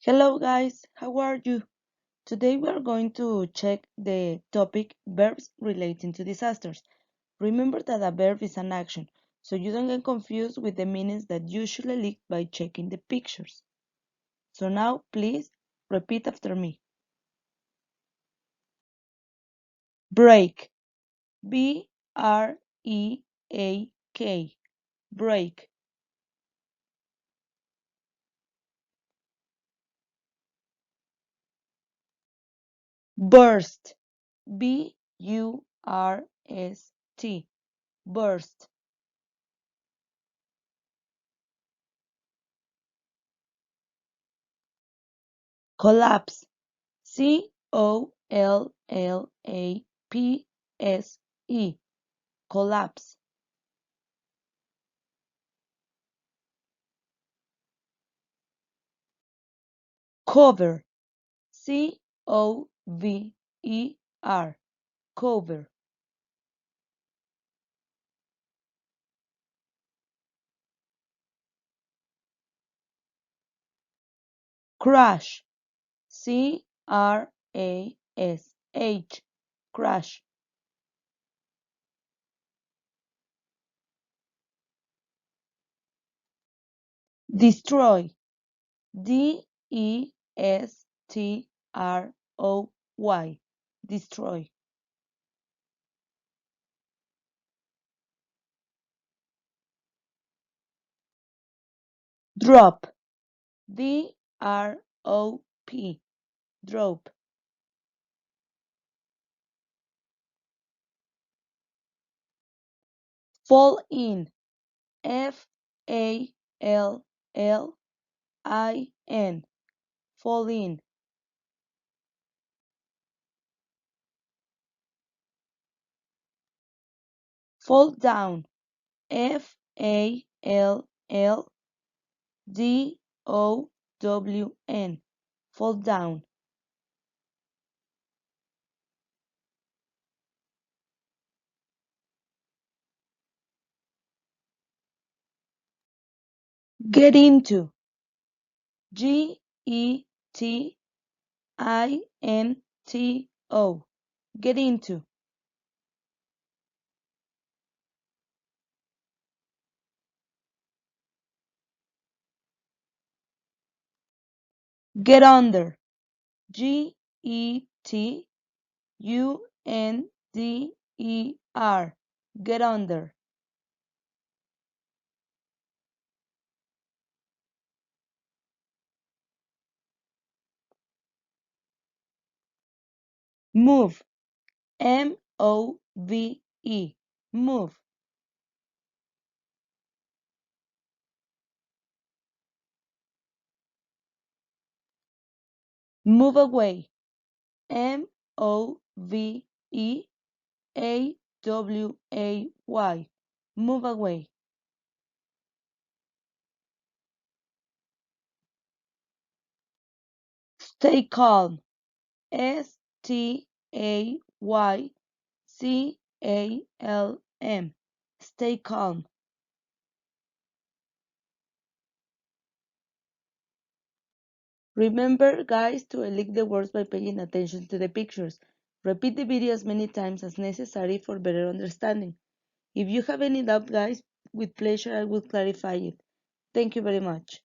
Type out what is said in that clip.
Hello guys, how are you? Today we are going to check the topic verbs relating to disasters. Remember that a verb is an action, so you don't get confused with the meanings that usually leak by checking the pictures. So now please repeat after me. Break. B-R-E-A-K. Break. Burst. B-U-R-S-T. Burst. Collapse. C-O-L-L-A-P-S-E. Collapse. Cover. C-O-V-E-R. Cover. Crash. C-R-A-S-H. Crash. Destroy. D-E-S-T-R-O-Y. Destroy. Drop. D-R-O-P. Drop. Fall in. F-A-L-L-I-N. Fall in. Fall down. F-A-L-L-D-O-W-N. Fall down. Get into. G-E-T-I-N-T-O. Get into. Get under. G-E-T-U-N-D-E-R. Get under. Move. M-O-V-E. Move. Move away. M-O-V-E-A-W-A-Y. Move away. Stay calm. S-T-A-Y-C-A-L-M. Stay calm. Remember, guys, to elect the words by paying attention to the pictures. Repeat the video as many times as necessary for better understanding. If you have any doubt, guys, with pleasure I will clarify it. Thank you very much.